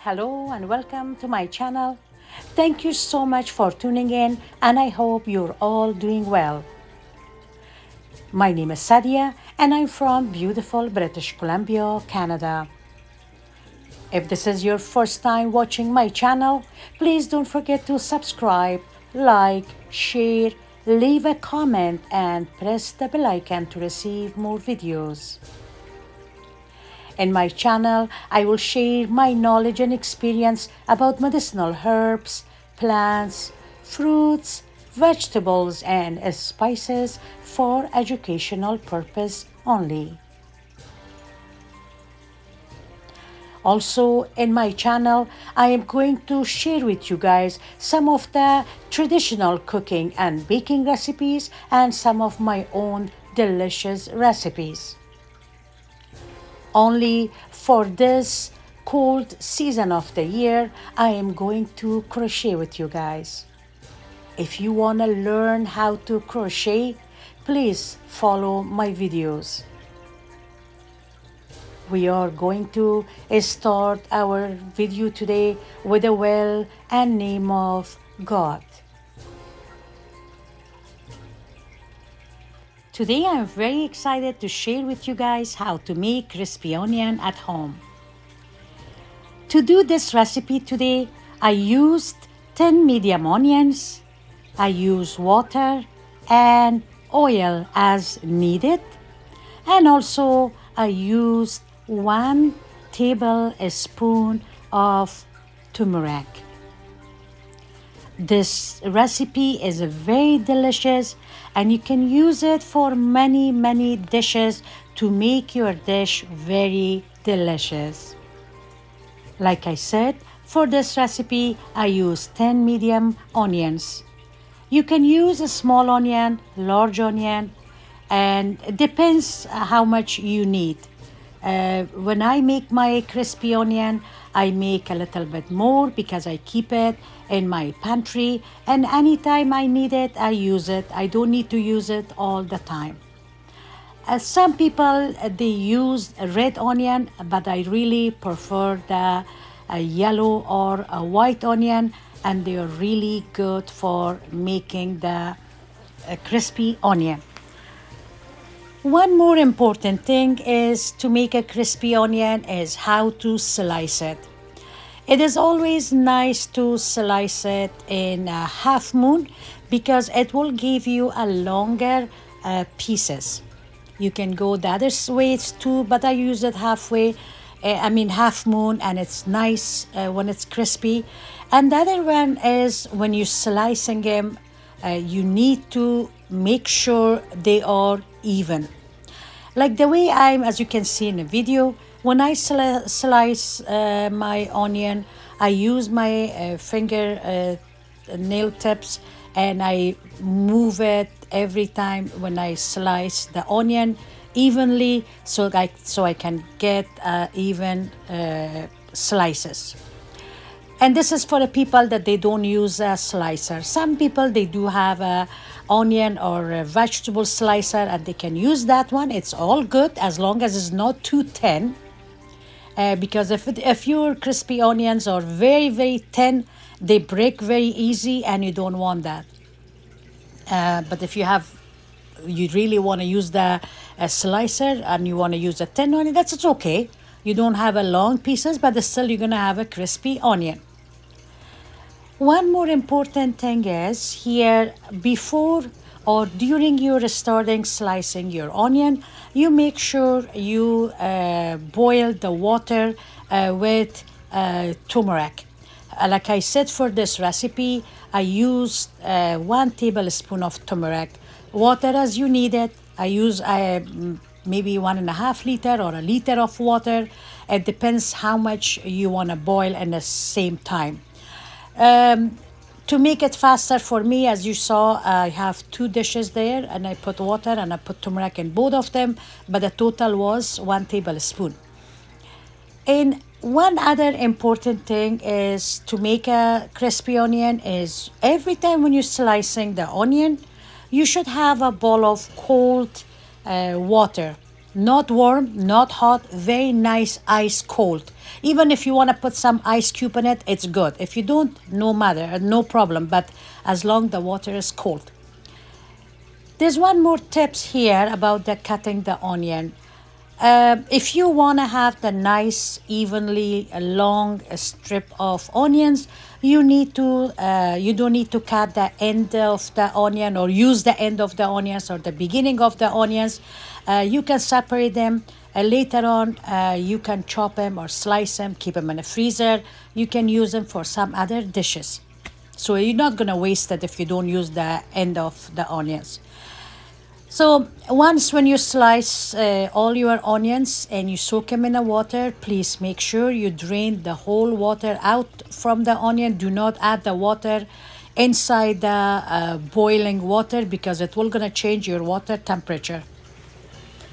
Hello and welcome to my channel. Thank you so much for tuning in and I hope you're all doing well. My name is Sadia and I'm from beautiful British Columbia, Canada. If this is your first time watching my channel, please don't forget to subscribe, like, share, leave a comment and press the bell icon to receive more videos. In my channel, I will share my knowledge and experience about medicinal herbs, plants, fruits, vegetables, and spices for educational purpose only. Also, in my channel, I am going to share with you guys some of the traditional cooking and baking recipes and some of my own delicious recipes. Only for this cold season of the year, I am going to crochet with you guys. If you want to learn how to crochet, please follow my videos. We are going to start our video today with the will and name of God. Today I'm very excited to share with you guys how to make crispy onion at home. To do this recipe today, I used 10 medium onions. I used water and oil as needed. And also I used 1 tablespoon of turmeric. This recipe is very delicious and you can use it for many dishes to make your dish very delicious. Like I said, for this recipe, I use 10 medium onions. You can use a small onion, large onion, and it depends how much you need. When I make my crispy onion, I make a little bit more because I keep it in my pantry, and anytime I need it, I use it. I don't need to use it all the time. Some people, they use a red onion, but I really prefer the yellow or a white onion, and they are really good for making the crispy onion. One more important thing is to make a crispy onion is how to slice it. It is always nice to slice it in a half moon because it will give you a longer pieces. You can go the other ways too, but I use it halfway. Half moon, and it's nice when it's crispy. And the other one is when you're slicing them, you need to make sure they are even. Like the way as you can see in the video, when I slice my onion, I use my finger nail tips and I move it every time when I slice the onion evenly so I can get even slices. And this is for the people that they don't use a slicer. Some people, they do have a onion or a vegetable slicer and they can use that one. It's all good as long as it's not too thin. Because if your crispy onions are very thin, they break very easy and you don't want that. But if you really want to use the slicer and you want to use a thin onion, it's okay. You don't have a long pieces, but still you're going to have a crispy onion. One more important thing is here, before or during your starting slicing your onion, you make sure you boil the water with turmeric. Like I said, for this recipe, I used 1 tablespoon of turmeric. Water as you need it. I use maybe 1.5 liter or a liter of water. It depends how much you want to boil in the same time. To make it faster for me, as you saw, I have 2 dishes there and I put water and I put turmeric in both of them, but the total was 1 tablespoon. And one other important thing is to make a crispy onion is every time when you're slicing the onion, you should have a bowl of cold water Not warm, not hot, very nice ice cold. Even if you want to put some ice cube in it, it's good. If you don't, no matter, no problem, but as long the water is cold. There's one more tips here about the cutting the onion. If you want to have the nice, evenly long strip of onions, you don't need to cut the end of the onion or use the end of the onions or the beginning of the onions. You can separate them. Later on, you can chop them or slice them, keep them in the freezer. You can use them for some other dishes. So you're not going to waste it if you don't use the end of the onions. So once when you slice all your onions and you soak them in the water, please make sure you drain the whole water out from the onion. Do not add the water inside the boiling water because it will gonna change your water temperature.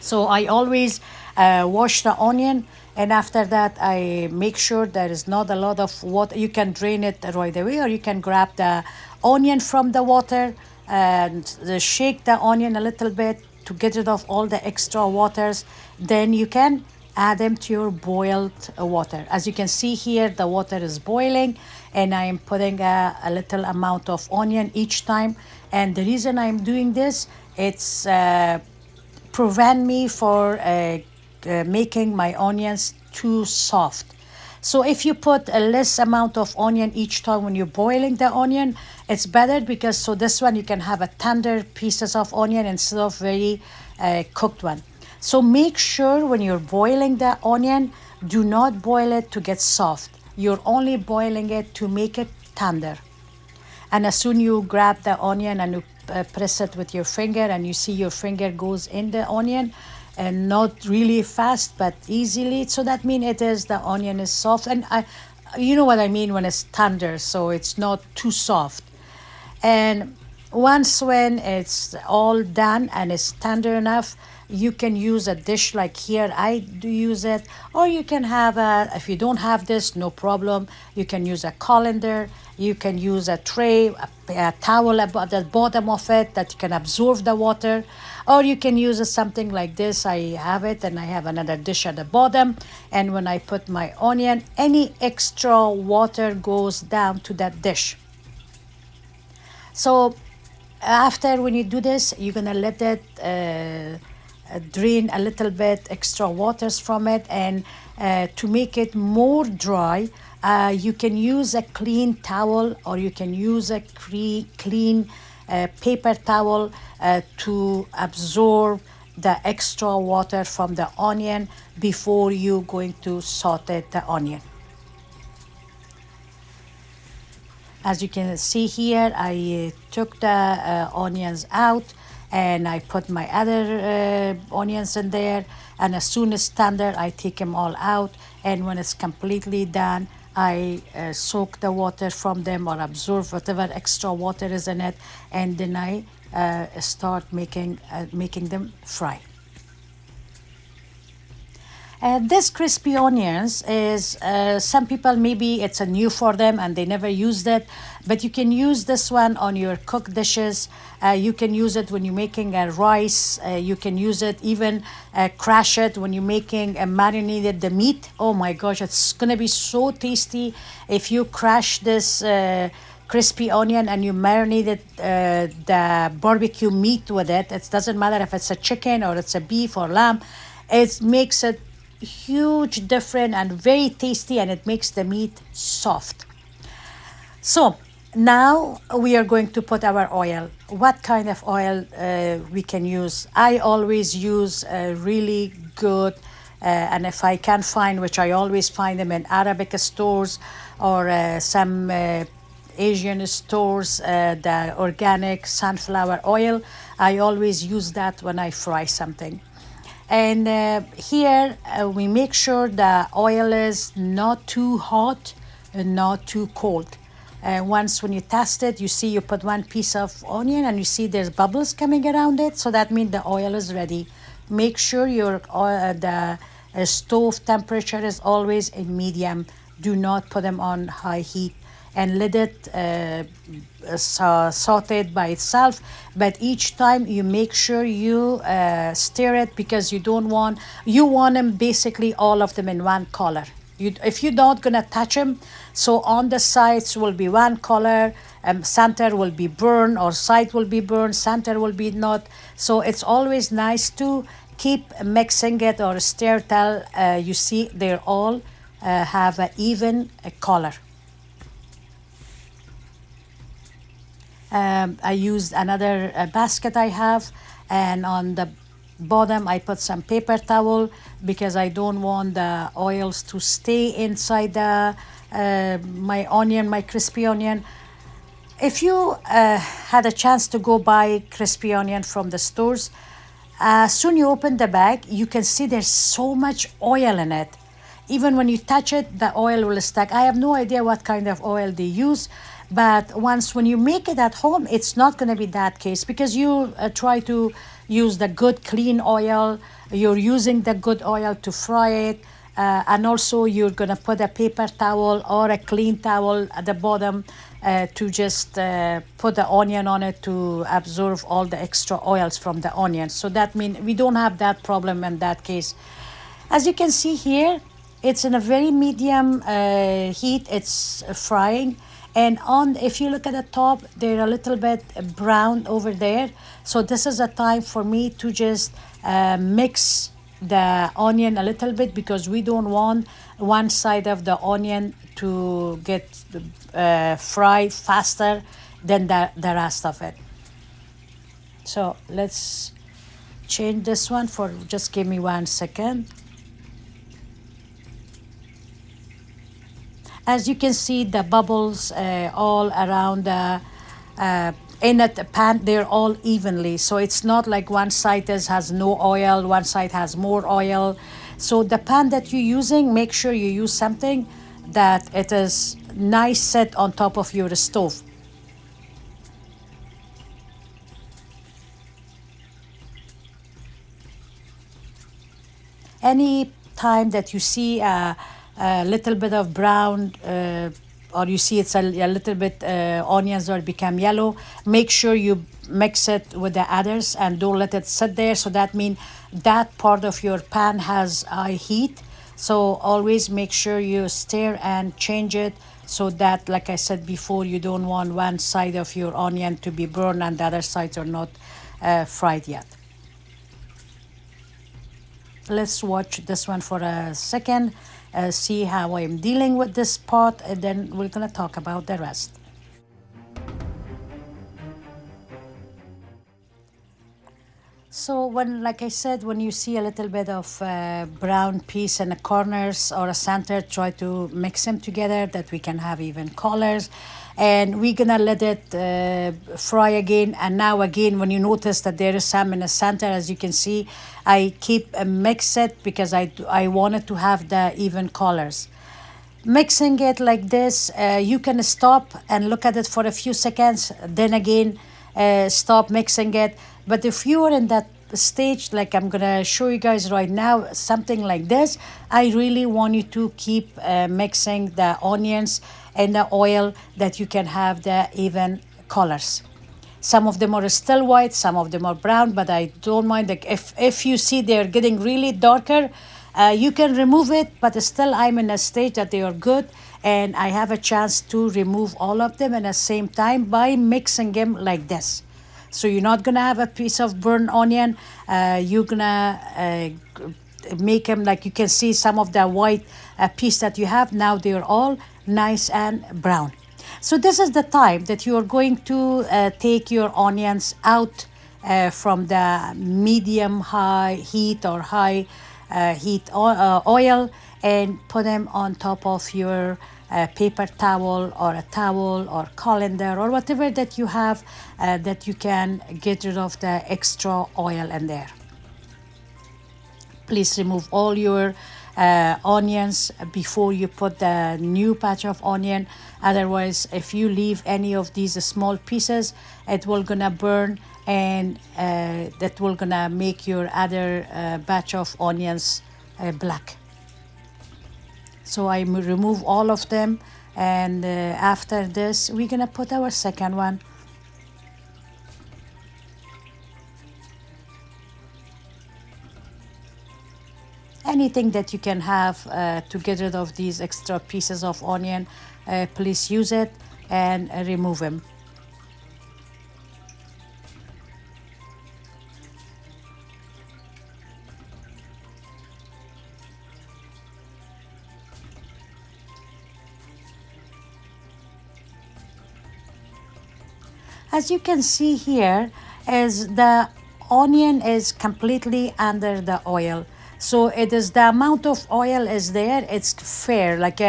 So I always wash the onion, and after that I make sure there is not a lot of water. You can drain it right away, or you can grab the onion from the water and shake the onion a little bit to get rid of all the extra waters. Then you can add them to your boiled water. As you can see here, the water is boiling, and I am putting a little amount of onion each time. And the reason I'm doing this, it's prevent me for making my onions too soft. So if you put a less amount of onion each time when you're boiling the onion, it's better because so this one you can have a tender pieces of onion instead of very cooked one. So make sure when you're boiling the onion, do not boil it to get soft. You're only boiling it to make it tender. And as soon you grab the onion and you press it with your finger, and you see your finger goes in the onion, and not really fast but easily, so that means the onion is soft. And you know what I mean when it's tender, so it's not too soft. And once when it's all done and it's tender enough, you can use a dish like here I do use it, or you can have if you don't have this, no problem, you can use a colander, you can use a tray, a towel at the bottom of it that can absorb the water, or you can use something like this. I have it, and I have another dish at the bottom, and when I put my onion, any extra water goes down to that dish. So after when you do this, you're gonna let it drain a little bit extra waters from it, and to make it more dry, you can use a clean towel, or you can use a clean paper towel to absorb the extra water from the onion before you going to saute the onion. As you can see here, I took the onions out, and I put my other onions in there, and as soon as tender, I take them all out, and when it's completely done, I soak the water from them or absorb whatever extra water is in it, and then I start making them fry. This crispy onions is some people, maybe it's a new for them and they never used it, but you can use this one on your cooked dishes. You can use it when you're making a rice. You can use it even crush it when you're making a marinated the meat. Oh my gosh, it's gonna be so tasty if you crush this crispy onion and you marinated the barbecue meat with it. It doesn't matter if it's a chicken or it's a beef or lamb. It makes it huge difference and very tasty, and it makes the meat soft. So now we are going to put our oil. What kind of oil we can use? I always use a really good and if I can find, which I always find them in Arabic stores or some Asian stores, the organic sunflower oil. I always use that when I fry something. And here we make sure the oil is not too hot and not too cold. Once when you test it, you see you put one piece of onion and you see there's bubbles coming around it. So that means the oil is ready. Make sure your the stove temperature is always in medium. Do not put them on high heat. and let it sauteed by itself. But each time you make sure you stir it, because you want them basically all of them in one color. If you're not gonna touch them, so on the sides will be one color, center will be burn, or side will be burn, center will be not. So it's always nice to keep mixing it or stir till you see they're all have an even color. I used another basket I have, and on the bottom I put some paper towel because I don't want the oils to stay inside the my crispy onion. If you had a chance to go buy crispy onion from the stores, soon you open the bag, you can see there's so much oil in it. Even when you touch it, the oil will stack. I have no idea what kind of oil they use, but when you make it at home, it's not going to be that case, because you try to use the good clean oil. You're using the good oil to fry it, and also you're going to put a paper towel or a clean towel at the bottom to just put the onion on it to absorb all the extra oils from the onion. So that means we don't have that problem in that case. As you can see here, it's in a very medium heat. It's frying, and if you look at the top, they're a little bit brown over there. So this is a time for me to just mix the onion a little bit, because we don't want one side of the onion to get fried faster than the rest of it. So let's change this one for, just give me 1 second. As you can see, the bubbles all around the in the pan, they're all evenly. So it's not like one side has no oil, one side has more oil. So the pan that you're using, make sure you use something that it is nice set on top of your stove. Any time that you see a little bit of brown, or you see it's a little bit onions or become yellow, make sure you mix it with the others and don't let it sit there. So that means that part of your pan has high heat. So always make sure you stir and change it, so that, like I said before, you don't want one side of your onion to be burned and the other sides are not fried yet. Let's watch this one for a second, see how I'm dealing with this pot, and then we're gonna talk about the rest. So like I said, when you see a little bit of brown piece in the corners or a center, try to mix them together that we can have even colors. And we're gonna let it fry again. And now again, when you notice that there is some in the center, as you can see, I keep mix it because I wanted to have the even colors. Mixing it like this, you can stop and look at it for a few seconds, then again stop mixing it. But if you are in that stage, like I'm gonna show you guys right now, something like this, I really want you to keep mixing the onions and the oil, that you can have the even colors. Some of them are still white, some of them are brown, but I don't mind. Like if you see they're getting really darker, you can remove it, but still I'm in a stage that they are good, and I have a chance to remove all of them at the same time by mixing them like this. So you're not gonna have a piece of burnt onion. You're gonna make them, like you can see some of the white piece that you have. Now they're all nice and brown. So this is the time that you are going to take your onions out from the medium high heat or high heat oil, and put them on top of your paper towel or a towel or colander or whatever that you have, that you can get rid of the extra oil in there. Please remove all your onions before you put the new batch of onion. Otherwise, if you leave any of these small pieces, it will gonna burn, and that will gonna make your other batch of onions black. So I remove all of them And after this, we're gonna put our second one. Anything that you can have to get rid of these extra pieces of onion, please use it and remove them. As you can see here, is the onion is completely under the oil. So it is the amount of oil is there, it's fair. Like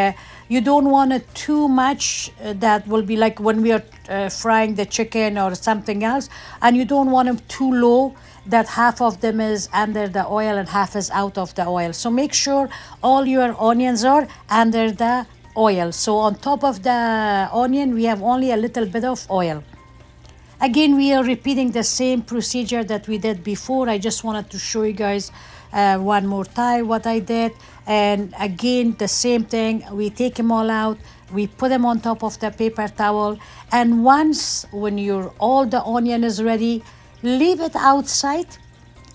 you don't want it too much, that will be like when we are frying the chicken or something else. And you don't want them too low, that half of them is under the oil and half is out of the oil. So make sure all your onions are under the oil. So on top of the onion, we have only a little bit of oil. Again, we are repeating the same procedure that we did before. I just wanted to show you guys one more time what I did. And again, the same thing. We take them all out. We put them on top of the paper towel. And once when all the onion is ready, leave it outside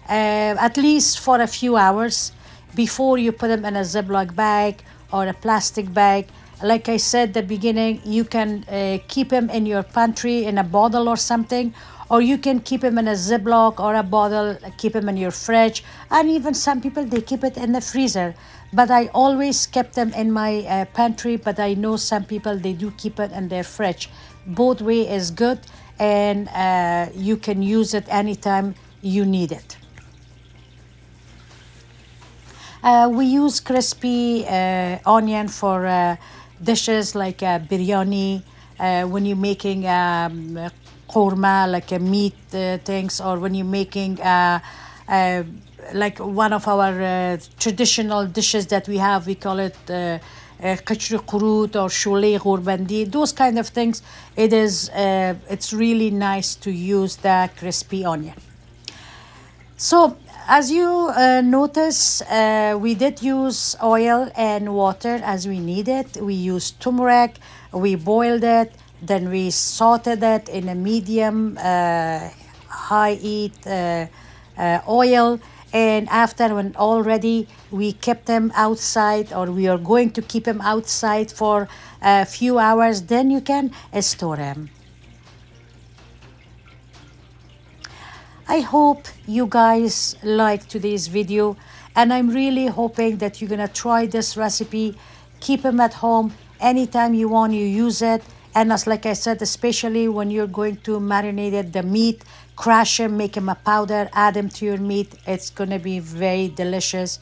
at least for a few hours before you put them in a Ziploc bag or a plastic bag. Like I said at the beginning, you can keep them in your pantry in a bottle or something, or you can keep them in a Ziploc or a bottle, keep them in your fridge, and even some people, they keep it in the freezer. But I always kept them in my pantry, but I know some people, they do keep it in their fridge. Both way is good, and you can use it anytime you need it. We use crispy onion for dishes like biryani, when you're making korma, like a meat things, or when you're making like one of our traditional dishes that we have, we call it kachri kurut or shole ghorbandi, those kind of things. It's really nice to use the crispy onion. So as you notice, we did use oil and water as we needed. We used turmeric, we boiled it, then we sauteed it in a medium high heat oil. And after, when all ready, we kept them outside, or we are going to keep them outside for a few hours. Then you can store them. I hope you guys like today's video, and I'm really hoping that you're gonna try this recipe. Keep them at home anytime you want, you use it. And as like I said, especially when you're going to marinate it, the meat, crush them, make them a powder, add them to your meat. It's gonna be very delicious.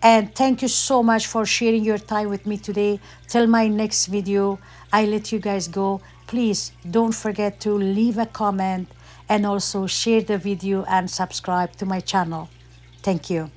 And thank you so much for sharing your time with me today. Till my next video, I let you guys go. Please don't forget to leave a comment and also share the video and subscribe to my channel. Thank you.